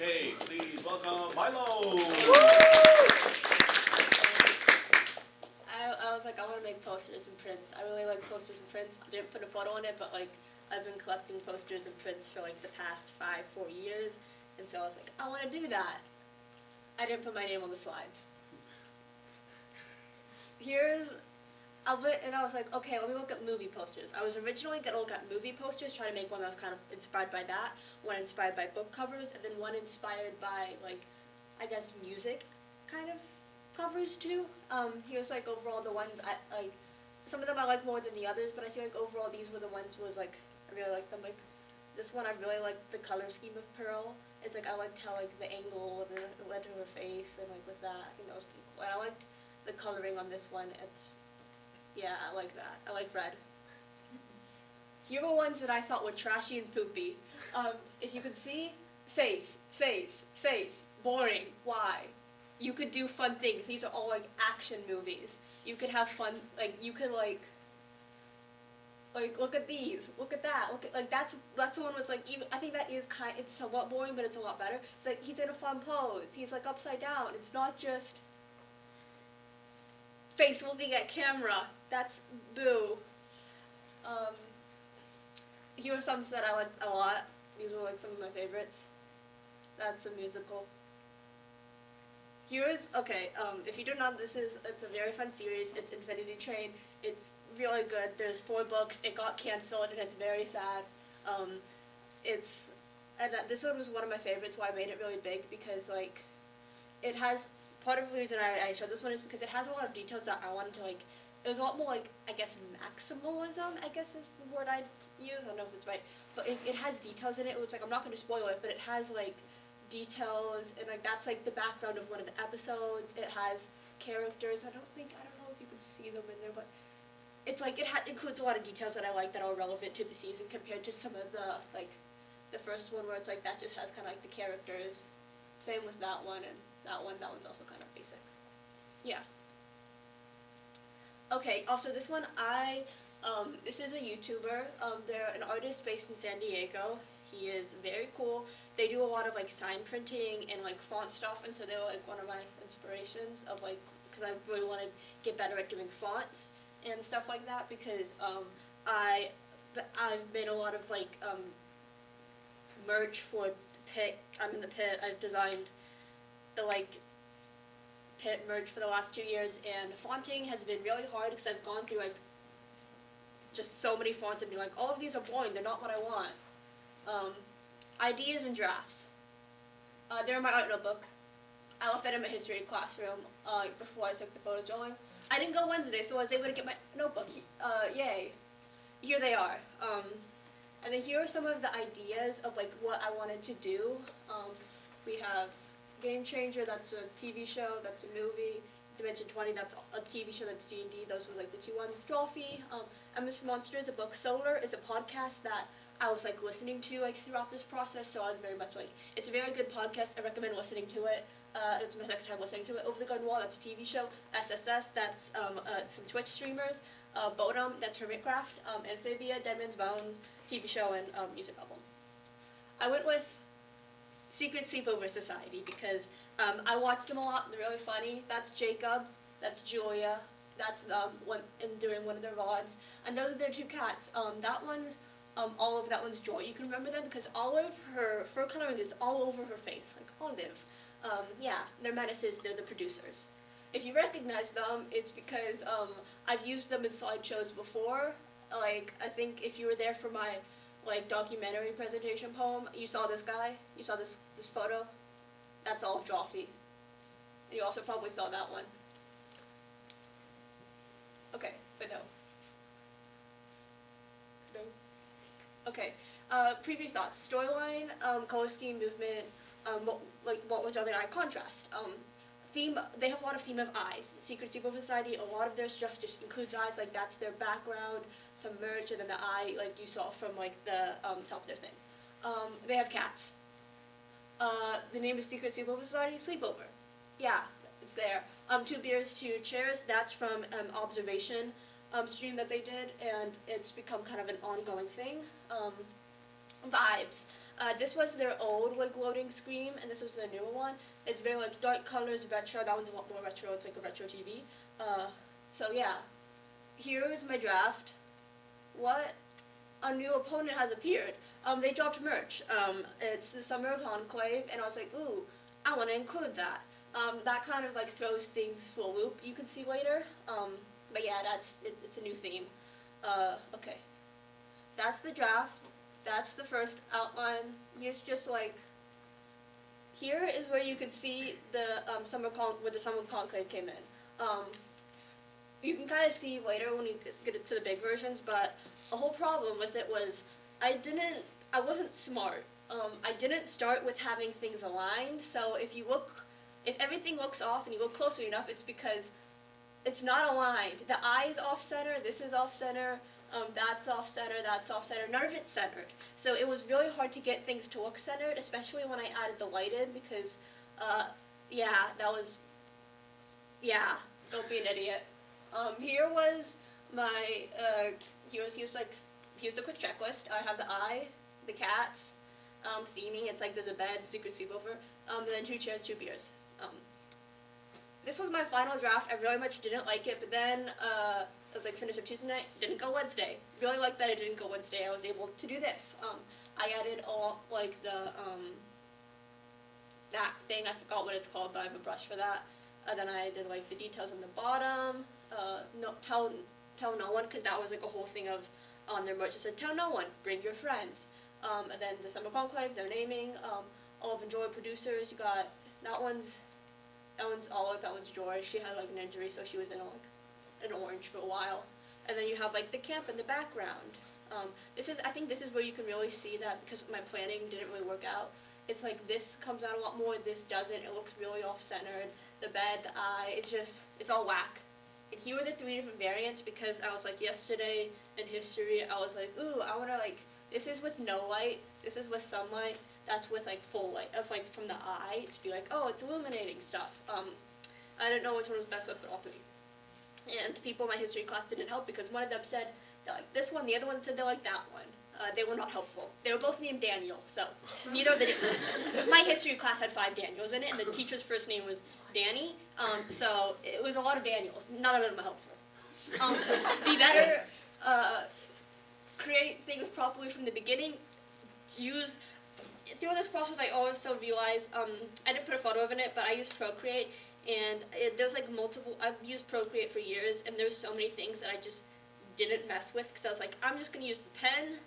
Okay, please welcome Milo. I was like, I want to make posters and prints. I really like posters and prints. I didn't put a photo on it, but like I've been collecting posters and prints for like the past 4 years, and so I was like, I want to do that. I didn't put my name on the slides. Here's and I was like, okay, let me look at movie posters. I was originally going to look at movie posters, try to make one that was kind of inspired by that, one inspired by book covers, and then one inspired by, like, I guess music kind of covers too. Here's like overall the ones I like. Some of them I like more than the others, but I feel like overall these were the ones was like I really liked them. Like this one I really like the color scheme of Pearl. It's like I liked how like the angle of the led to her face and like with that I think that was pretty cool. And I liked the coloring on this one. Yeah, I like that. I like red. Here were ones that I thought were trashy and poopy. If you could see, face, face, face, boring. Why? You could do fun things. These are all like action movies. You could have fun. Like you could like look at these. Look at that. Look at like that's the one was like even I think that is it's somewhat boring, but it's a lot better. It's like he's in a fun pose. He's like upside down. It's not just face looking at camera. That's boo. Here are some that I like a lot. These are like some of my favorites. That's a musical. Here's okay. If you don't know, it's a very fun series. It's Infinity Train. It's really good. There's 4 books. It got canceled and it's very sad. This one was one of my favorites. Why I made it really big because like, it has part of the reason I showed this one is because it has a lot of details that I wanted to like. It was a lot more like I guess maximalism. I guess is the word I'd use. I don't know if it's right, but it has details in it. Which like I'm not going to spoil it, but it has like details and like that's like the background of one of the episodes. It has characters. I don't know if you can see them in there, but it's like it includes a lot of details that I like that are relevant to the season compared to some of the like the first one where it's like that just has kind of like the characters. Same with that one and that one's also kind of basic. Yeah. Okay, also this one this is a YouTuber. They're an artist based in San Diego. He is very cool. They do a lot of like sign printing and like font stuff, and so they were like one of my inspirations of like because I really want to get better at doing fonts and stuff like that because I've made a lot of like merch for Pit. I'm in the Pit. I've designed the like Pit merch for the last 2 years, and fonting has been really hard because I've gone through like just so many fonts and be like, all of these are boring. They're not what I want. Ideas and drafts. They're in my art notebook. I left that in my history classroom before I took the photos drawing. I didn't go Wednesday, so I was able to get my notebook. Yay. Here they are. And then here are some of the ideas of like what I wanted to do. We have Game Changer, that's a TV show, that's a movie. Dimension 20, that's a TV show, that's D&D. Those were like the 2 ones. Drawfee, MS Monster is a book. Solar is a podcast that I was like listening to like throughout this process, so I was very much like, it's a very good podcast. I recommend listening to it. It's my second time listening to it. Over the Garden Wall, that's a TV show. SSS, that's some Twitch streamers. Bodum, that's Hermitcraft. Amphibia, Dead Man's Bones, TV show, and music album. I went with Secret Sleepover Society because I watched them a lot. They're really funny. That's Jacob. That's Julia. That's during one of their VODs. And those are their 2 cats. That one's Olive. That one's Joy. You can remember them because Olive, her fur coloring is all over her face, like Olive. Yeah, they're menaces. They're the producers. If you recognize them, it's because I've used them in slideshows before. Like I think if you were there for my like documentary presentation poem, you saw this guy. You saw this photo. That's all of Drawfee. And you also probably saw that one. Okay, but no. No. Okay. Previous thoughts. Storyline, color scheme, movement. What was other eye contrast? Theme. They have a lot of theme of eyes. The Secret Sleepover Society. A lot of their stuff just includes eyes. Like that's their background. Some merch, and then the eye, like you saw from like the top of their thing. They have cats. The name is Secret Sleepover Society. Sleepover. Yeah, it's there. 2 beers, 2 chairs. That's from observation stream that they did, and it's become kind of an ongoing thing. Vibes. This was their old like loading screen, and this was the newer one. It's very like dark colors, retro. That one's a lot more retro. It's like a retro TV. So yeah, here is my draft. What a new opponent has appeared. They dropped merch. It's the Summer Conclave, and I was like, ooh, I want to include that. That kind of like throws things for a loop. You can see later. But yeah, it's a new theme. Okay, that's the draft. That's the first outline. Here's just like, here is where you can see the where the Summer Conclave came in. You can kind of see later when you get to the big versions, but a whole problem with it was I wasn't smart. I didn't start with having things aligned, so if everything looks off and you look closely enough, it's because it's not aligned. The eye is off-center, this is off-center, that's off-center, that's off-center. None of it's centered. So it was really hard to get things to look centered, especially when I added the light in because, don't be an idiot. Here was my, here's the quick checklist. I have the eye, the cats, theming. It's like there's a bed, secret sleepover, and then 2 chairs, 2 beers. This was my final draft. I really much didn't like it, but then I was like, finished up Tuesday night, didn't go Wednesday. Really liked that I didn't go Wednesday. I was able to do this. I added all like the that thing. I forgot what it's called, but I have a brush for that. Then I did like the details on the bottom. No, tell no one, because that was like a whole thing of on their merch. It said tell no one, bring your friends. And then the Summer Conclave, their naming. Olive and Joy producers. You got that one's Olive, that one's Joy. She had like an injury, so she was in like an orange for a while. And then you have like the camp in the background. I think this is where you can really see that because my planning didn't really work out. It's like this comes out a lot more, this doesn't. It looks really off-centered. The bed, the eye, it's all whack. And here were the 3 different variants because I was like yesterday in history, I was like, ooh, I wanna like, this is with no light, this is with sunlight, that's with like full light, of like from the eye, to be like, oh, it's illuminating stuff. I didn't know which one was best with, but all 3. And people in my history class didn't help because one of them said they like this one, the other one said they like that one. They were not helpful. They were both named Daniel, so neither of the. My history class had 5 Daniels in it, and the teacher's first name was Danny. So it was a lot of Daniels. None of them were helpful. Be better. Create things properly from the beginning. Through this process, I also realized I didn't put a photo of it, but I used Procreate, and there's like multiple. I've used Procreate for years, and there's so many things that I just didn't mess with because I was like, I'm just gonna use the pen,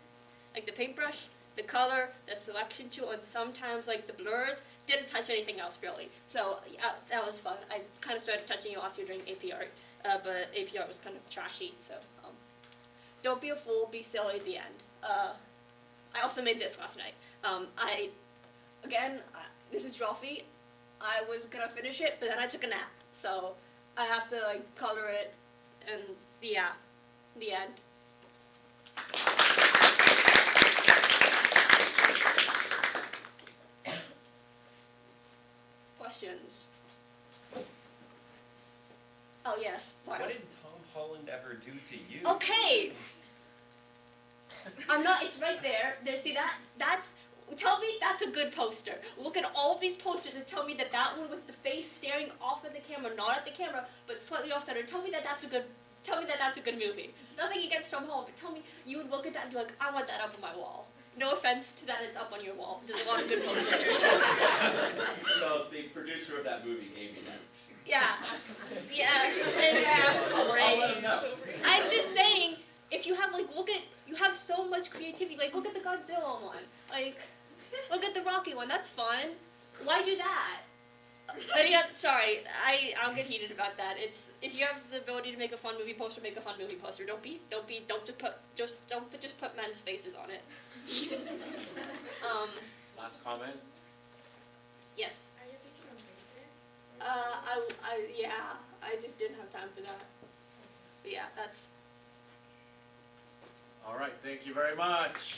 like the paintbrush, the color, the selection tool, and sometimes like the blurs. Didn't touch anything else really. So yeah, that was fun. I kind of started touching it last year during AP art, but AP art was kind of trashy. So don't be a fool, be silly at the end. I also made this last night. This is Trophy. I was gonna finish it, but then I took a nap. So I have to like color it, and yeah, the end. Questions? Oh yes, sorry. What did Tom Holland ever do to you? Okay. It's right there. See that? Tell me that's a good poster. Look at all of these posters and tell me that one with the face staring off at the camera, not at the camera, but slightly off center. Tell me that that's a good movie. Nothing against Tom Holland, but tell me you would look at that and be like, I want that up on my wall. No offense to that, it's up on your wall. There's a lot of good posters. So the producer of that movie gave me that. Yeah. I'll let him know. I'm just saying, if you have you have so much creativity. Like look at the Godzilla one. Like look at the Rocky one. That's fun. Why do that? But yeah, sorry, I'll get heated about that. It's if you have the ability to make a fun movie poster, make a fun movie poster. Don't just put men's faces on it. Last comment? Yes. Are you thinking of laser? I just didn't have time for that. But yeah, that's. All right, thank you very much.